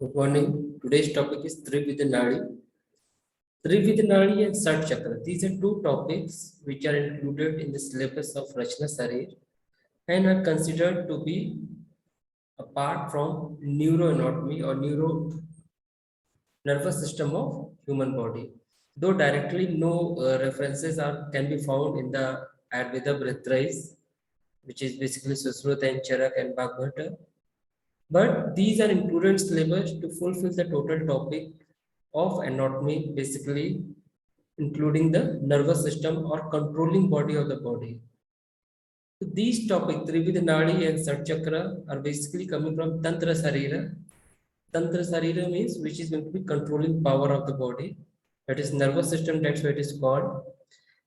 Good morning. Today's topic is Trividya Nadi. Trividya Nadi and Sat Chakra. These are two topics which are included in the syllabus of Rachna Sarir and are considered to be apart from neuroanatomy or nervous system of human body. Though directly no references can be found in the Ayurveda Britrais, which is basically Susruta and Charak and Bhagavata. But these are included in syllabus to fulfill the total topic of anatomy, basically including the nervous system or controlling body of the body. So these topics, Trividya Nadi and Sat Chakra, are basically coming from Tantra Sarira. Tantra Sarira means which is going to be controlling power of the body. That is nervous system, that's what it is called.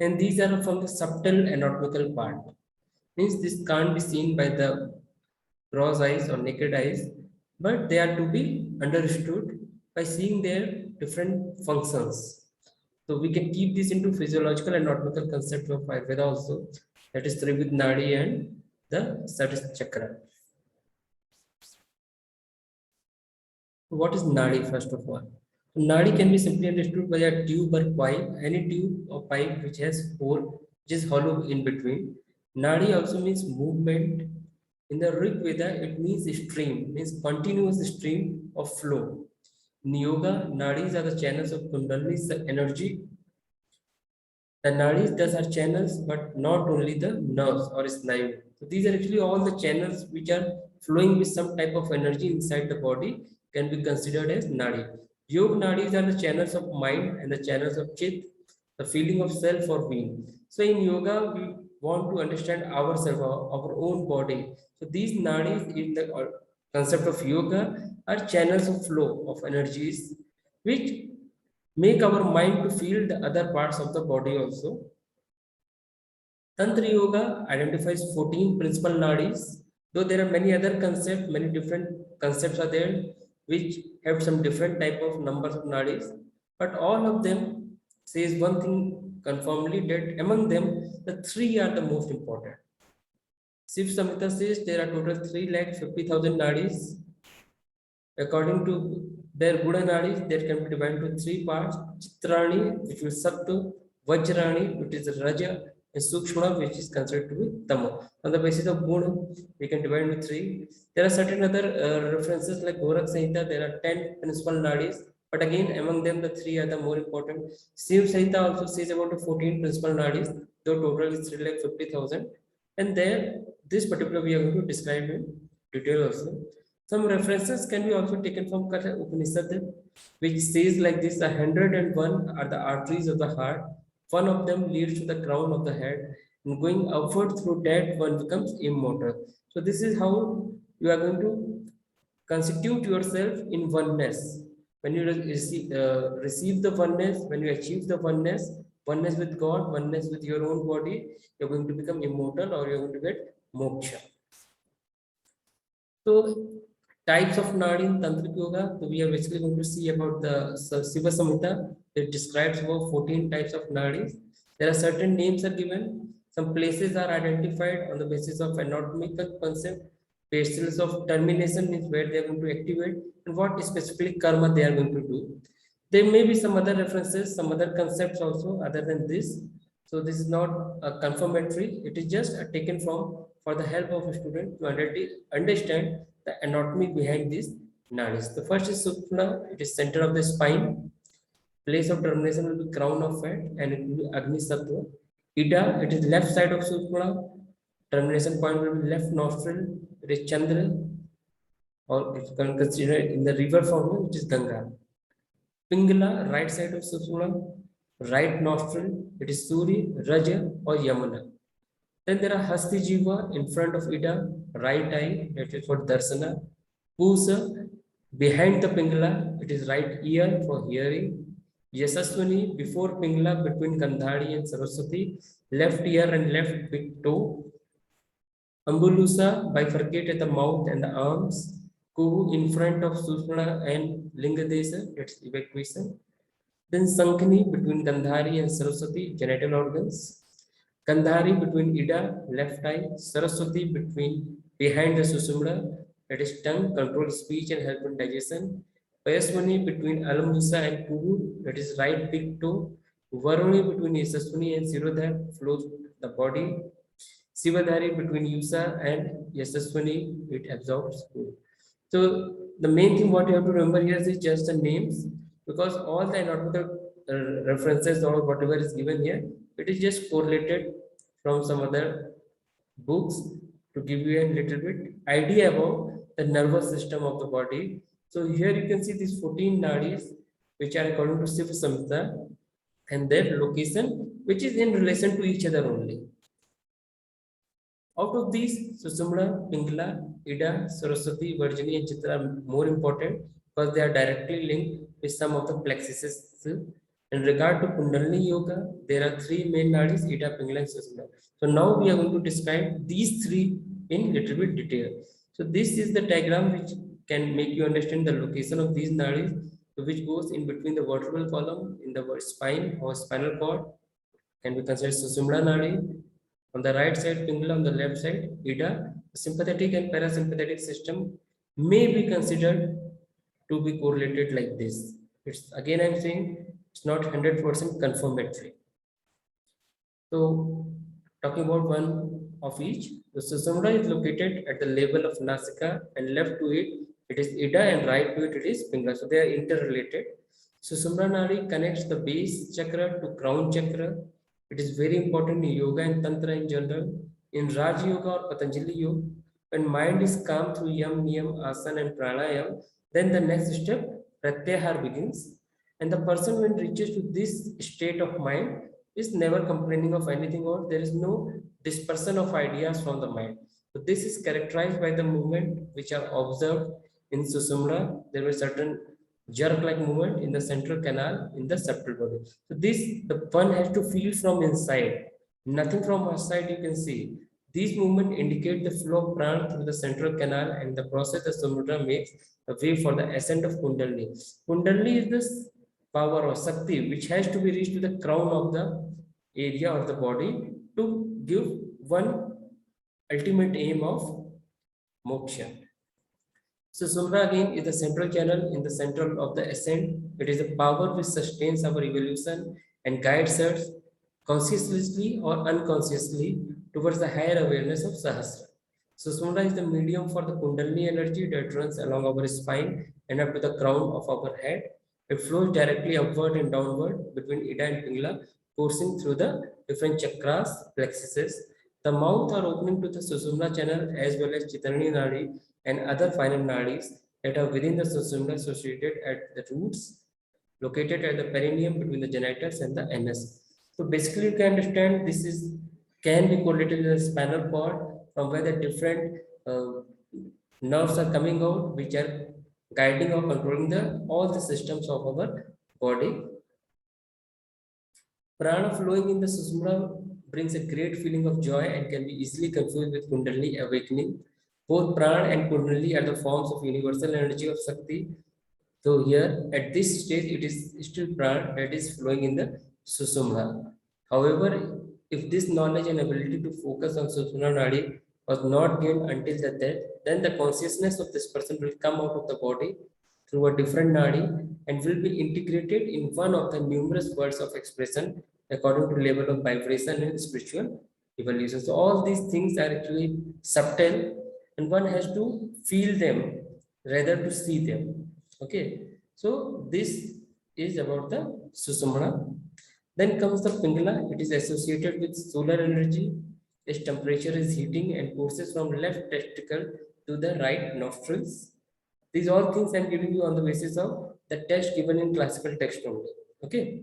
And these are from the subtle anatomical part. Means this can't be seen by the gross eyes or naked eyes, but they are to be understood by seeing their different functions. So we can keep this into physiological and anatomical concept of Ayurveda also. That is Trividya Nadi and the Sat Chakra. What is Nadi first of all? Nadi can be simply understood by a tube or pipe, any tube or pipe which has hole, which is hollow in between. Nadi also means movement. In the Rig Veda, it means stream, means continuous stream of flow. In yoga, nadis are the channels of Kundalini's energy. The nadis thus are channels, but not only the nerves or snayu. So these are actually all the channels which are flowing with some type of energy inside the body can be considered as nadi. Yoga nadis are the channels of mind and the channels of chit, the feeling of self or being. So in yoga, we want to understand ourselves, our own body. So these nadis in the concept of yoga are channels of flow of energies which make our mind to feel the other parts of the body also. Tantra Yoga identifies 14 principal nadis, though there are many other concepts, many different concepts are there which have some different type of numbers of nadis, but all of them says one thing confirmly that among them, the three are the most important. Shiv Samhita says there are total 3,50,000 nadis. According to their Buddha nadis, that can be divided into three parts: Chitrani, which is Sattva, Vajrani, which is Raja, and Sukshma, which is considered to be Tamo. On the basis of Guna, we can divide into three. There are certain other references like Gorak Samhita, there are 10 principal nadis, but again, among them, the three are the more important. Shiv Samhita also says about the 14 principal nadis, though total is 3,50,000. And there, this particular we are going to describe in detail also. Some references can be also taken from Katha Upanishad, which says like this: 101 are the arteries of the heart. One of them leads to the crown of the head, and going upward through that one becomes immortal. So this is how you are going to constitute yourself in oneness. When you receive the oneness, when you achieve the oneness with God, oneness with your own body, you're going to become immortal or you're going to get moksha. So types of nadi in tantric yoga. So we are basically going to see about the Shiva Samhita. It describes about 14 types of nadis. There are certain names are given. Some places are identified on the basis of anatomical concept. Places of termination is where they are going to activate and what specifically karma they are going to do. There may be some other references, some other concepts also other than this. So this is not a confirmatory. It is just taken from for the help of a student to understand the anatomy behind these nadis. The first is Sukshma. It is center of the spine. Place of termination will be crown of fat and it will be Agni Sattva. Ida, it is left side of Sukshma. Termination point will be left nostril. It is Chandra, or if you can consider it in the river form, which is Ganga. Pingala, right side of Sushumna, right nostril, it is Suri, Raja, or Yamuna. Then there are Hasti Jiva in front of Ida, right eye, that is for Darsana. Pusa, behind the Pingala, it is right ear for hearing. Yasaswani, before Pingala, between Gandhari and Saraswati, left ear and left big toe. Ambulusa, bifurcate at the mouth and the arms. Kuhu in front of Sushmana and Lingadesa, that's evacuation. Then Sankhani between Gandhari and Saraswati, genital organs. Gandhari between Ida, left eye. Saraswati between behind the Sushumna, that is tongue, control speech and help in digestion. Payaswini between Alamusa and Kuhur, that is right big toe. Varuni between Yasaswini and Sirodhar flows the body. Sivadhari between Yusa and Yasaswini, it absorbs food. So the main thing what you have to remember here is just the names, because all the anatomical references or whatever is given here, it is just correlated from some other books to give you a little bit idea about the nervous system of the body. So here you can see these 14 nadis, which are according to Shiva Samhita, and their location, which is in relation to each other only. Out of these, Susumna, Pingala, Ida, Saraswati, Virginie, and Chitra are more important because they are directly linked with some of the plexuses. In regard to Kundalini Yoga, there are three main nadis, Ida, Pingala, and Susumna. So now we are going to describe these three in little bit detail. So this is the diagram which can make you understand the location of these nadis, which goes in between the vertebral column in the spine or spinal cord, can be considered Susumna nadi. On the right side, Pingala, on the left side, Ida. The sympathetic and parasympathetic system may be considered to be correlated like this. It's again, I'm saying it's not 100% confirmatory. So, talking about one of each, the Susumna is located at the level of Nasika, and left to it is Ida, and right to it is Pingala. So, they are interrelated. Susumna Nadi connects the base chakra to crown chakra. It is very important in yoga and tantra in general. In Raj Yoga or Patanjali Yoga, when mind is calm through yam, niyam, asana, and pranayam, then the next step, pratyahar, begins. And the person, when reaches to this state of mind, is never complaining of anything, or there is no dispersion of ideas from the mind. So this is characterized by the movement which are observed in Susumna. There were certain jerk-like movement in the central canal in the septal body. So this, the one has to feel from inside, nothing from outside you can see. These movements indicate the flow of prana through the central canal, and the process the samudra makes a way for the ascent of Kundalini. Kundalini is this power or Shakti which has to be reached to the crown of the area of the body to give one ultimate aim of moksha. So Sumra again is the central channel in the center of the ascent. It is the power which sustains our evolution and guides us consciously or unconsciously towards the higher awareness of Sahasra. So Sumra is the medium for the Kundalini energy that runs along our spine and up to the crown of our head. It flows directly upward and downward between Ida and Pingala, coursing through the different chakras, plexuses. The mouth are opening to the Susumna channel as well as Chitarani Nadi and other finer nadis that are within the Susumna associated at the roots, located at the perineum between the genitals and the anus. So basically, you can understand this is can be correlated with the spinal cord, from where the different nerves are coming out, which are guiding or controlling the all the systems of our body. Prana flowing in the Susumna brings a great feeling of joy and can be easily confused with Kundalini awakening. Both Prana and Kundalini are the forms of universal energy of Shakti. So here, at this stage, it is still Prana that is flowing in the Susumna. However, if this knowledge and ability to focus on Susumna Nadi was not gained until the death, then the consciousness of this person will come out of the body through a different Nadi and will be integrated in one of the numerous words of expression according to level of vibration and spiritual evolution. So all these things are actually subtle, and one has to feel them rather to see them. Okay, so this is about the Susumna. Then comes the Pingala. It is associated with solar energy. Its temperature is heating and courses from left testicle to the right nostrils. These all things I'm giving you on the basis of the text given in classical text only. Okay.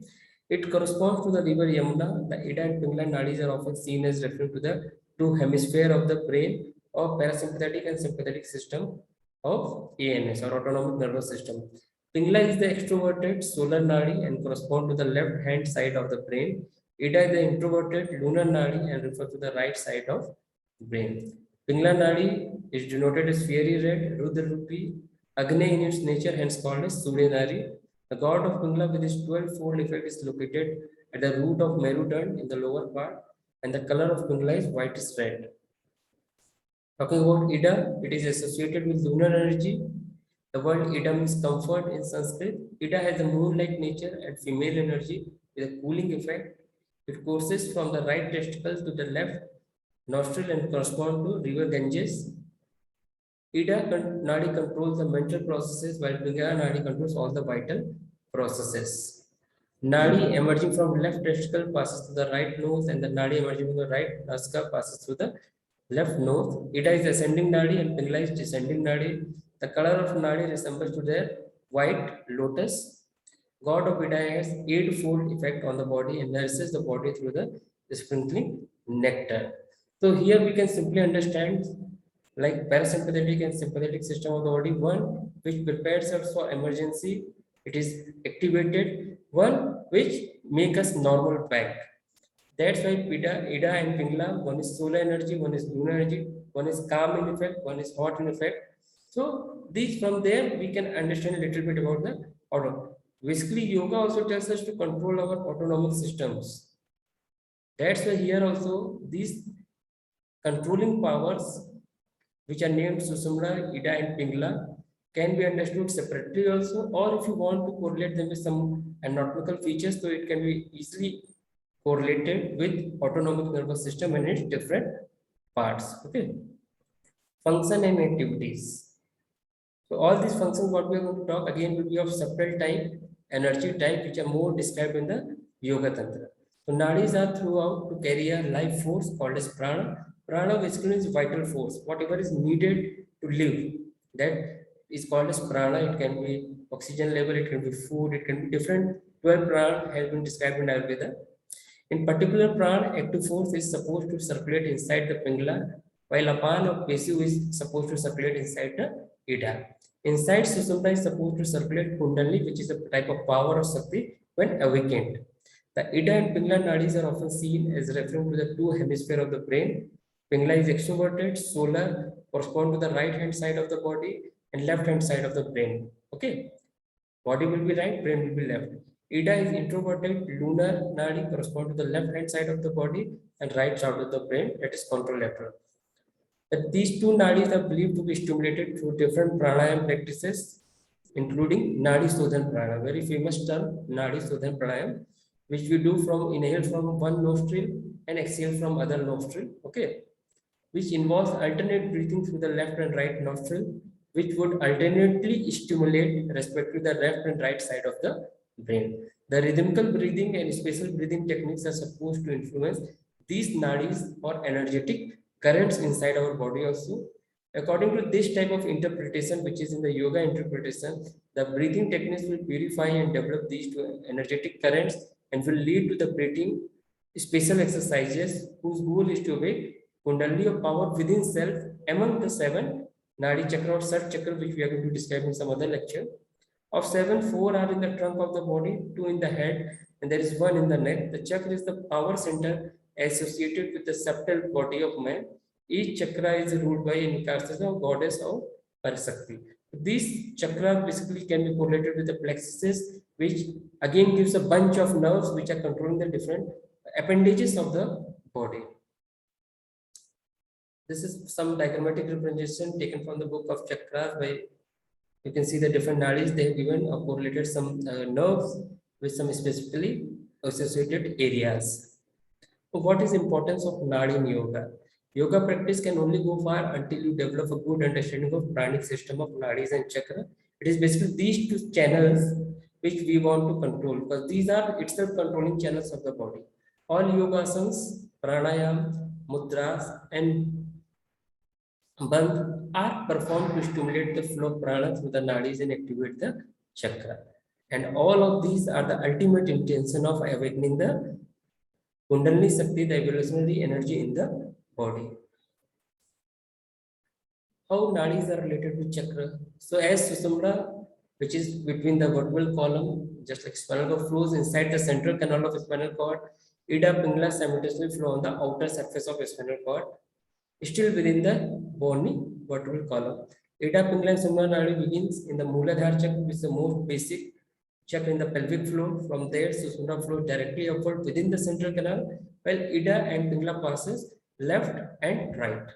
It corresponds to the river Yamuna. The Ida and Pingala nadis are often seen as referring to the two hemisphere of the brain or parasympathetic and sympathetic system of ANS or autonomic nervous system. Pingala is the extroverted solar nadi and correspond to the left hand side of the brain. Ida is the introverted lunar nadi and refer to the right side of brain. Pingala nadi is denoted as fiery red, Rudrarupi, Agni in its nature, hence called as Suryanari. The god of Pingala with his 12-fold effect is located at the root of Merudand in the lower part, and the color of Pingala is whitish red. Talking about Ida, it is associated with lunar energy. The word Ida means comfort in Sanskrit. Ida has a moon-like nature and female energy with a cooling effect. It courses from the right testicle to the left nostril and correspond to river Ganges. Nadi controls the mental processes while Pingala Nadi controls all the vital processes. Nadi emerging from left testicle passes to the right nose and the Nadi emerging from the right nasca passes through the left nose. Ida is ascending Nadi and Pingala is descending Nadi. The color of Nadi resembles to their white lotus. God of Ida has eightfold effect on the body and nourishes the body through the sprinkling nectar. So here we can simply understand like parasympathetic and sympathetic system of the body. One which prepares us for emergency, it is activated. One which make us normal back. That's why Ida and Pingala, one is solar energy, one is lunar energy, one is calm in effect, one is hot in effect. So these from there we can understand a little bit about the order. Basically, yoga also tells us to control our autonomic systems. That's why here also these controlling powers, which are named Sushumna, Ida, and Pingala, can be understood separately also, or if you want to correlate them with some anatomical features, so it can be easily correlated with autonomic nervous system and its different parts. Okay. Function and activities. So all these functions, what we are going to talk again, will be of subtle type, energy type, which are more described in the Yoga Tantra. So nadis are throughout to carry a life force called as prana. Prana basically is vital force. Whatever is needed to live, that is called as prana. It can be oxygen level, it can be food, it can be different. 12 prana has been described in Ayurveda. In particular, prana, active force is supposed to circulate inside the pingala, while apana or passive is supposed to circulate inside the ida. Inside Sushumna is supposed to circulate Kundalini, which is a type of power or Shakti when awakened. The Ida and Pingala nadis are often seen as referring to the two hemispheres of the brain. Pingala is extroverted, solar, correspond to the right hand side of the body and left hand side of the brain. Okay. Body will be right, brain will be left. Ida is introverted, lunar nadi correspond to the left hand side of the body and right side of the brain, that is contralateral. That these two nadis are believed to be stimulated through different pranayam practices, including Nadi Sodhan Pranayam, very famous term, Nadi Sodhan Pranayam, which we do from inhale from one nostril and exhale from other nostril, okay, which involves alternate breathing through the left and right nostril, which would alternately stimulate respect to the left and right side of the brain. The rhythmical breathing and spatial breathing techniques are supposed to influence these nadis or energetic currents inside our body also. According to this type of interpretation, which is in the yoga interpretation, the breathing techniques will purify and develop these two energetic currents and will lead to the breathing special exercises whose goal is to awake Kundalini of power within self among the seven Nadi chakra or Sat chakra, which we are going to describe in some other lecture. Of seven, four are in the trunk of the body, two in the head, and there is one in the neck. The chakra is the power center associated with the subtle body of man. Each chakra is ruled by an Ikasana, goddess of Parasakti. These chakra basically can be correlated with the plexuses, which again gives a bunch of nerves which are controlling the different appendages of the body. This is some diagrammatic representation taken from the book of Chakras, where you can see the different nadis. They have given or correlated some nerves with some specifically associated areas. So what is importance of nadi in yoga? Yoga practice can only go far until you develop a good understanding of pranic system of nadis and chakra. It is basically these two channels which we want to control, because these are itself controlling channels of the body. All yoga asanas, pranayam, mudras, and bandh are performed to stimulate the flow of prana through the nadis and activate the chakra. And all of these are the ultimate intention of awakening the Kundalini Shakti, the evolutionary energy in the body. How nadis are related to chakra? So as Sushumna, which is between the vertebral column, just like spinal cord flows inside the central canal of spinal cord, Ida Pingala simultaneously flow on the outer surface of spinal cord, still within the bony vertebral column. Ida Pingala and Sushumna nadi begins in the Mooladhara chakra, which is the most basic chakra in the pelvic floor. From there, Sushumna flows directly upward within the central canal, while Ida and Pingala passes left and right.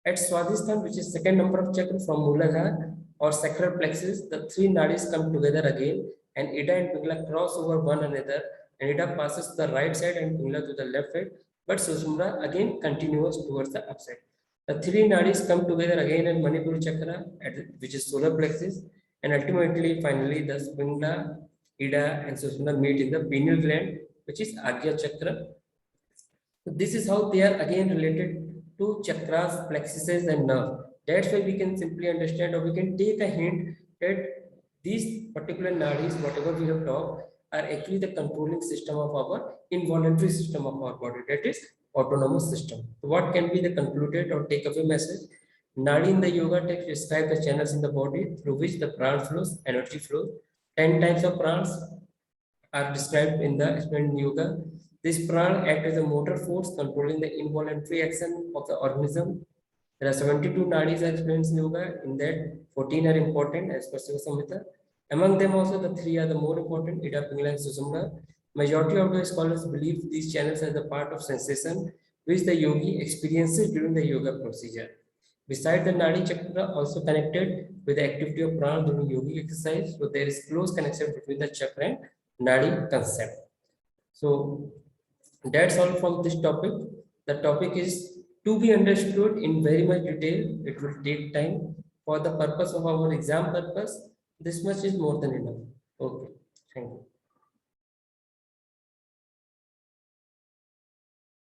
At Swadhisthana, which is second number of chakra from Mooladhara, or sacral plexus, the three nadis come together again, and Ida and Pingala cross over one another, and Ida passes to the right side and Pingala to the left side, but Sushumna again continues towards the upside. The three nadis come together again in Manipur chakra, which is solar plexus, and ultimately, finally, the Pingala, Ida, and Sushumna meet in the pineal gland, which is Agya chakra. So this is how they are again related to chakras, plexuses, and nerve. That's why we can simply understand, or we can take a hint that these particular nadis, whatever we have talked, are actually the controlling system of our involuntary system of our body, that is autonomous system. So what can be the concluded or takeaway message? Nadi in the yoga text describe the channels in the body through which the prana flows, energy flows. 10 types of pranas are described in the explained yoga. This prana act as a motor force controlling the involuntary action of the organism. There are 72 nadis explained in yoga. In that, 14 are important as per Shiva Samhita. Among them also, the three are the more important, Ida, Pingala, and Sushumna. Majority of the scholars believe these channels as a part of sensation which the yogi experiences during the yoga procedure. Besides, the Nadi chakra also connected with the activity of prana during yogic exercise. So there is close connection between the chakra and Nadi concept. So that's all from this topic. The topic is to be understood in very much detail. It will take time. For the purpose of our exam purpose, this much is more than enough. Okay.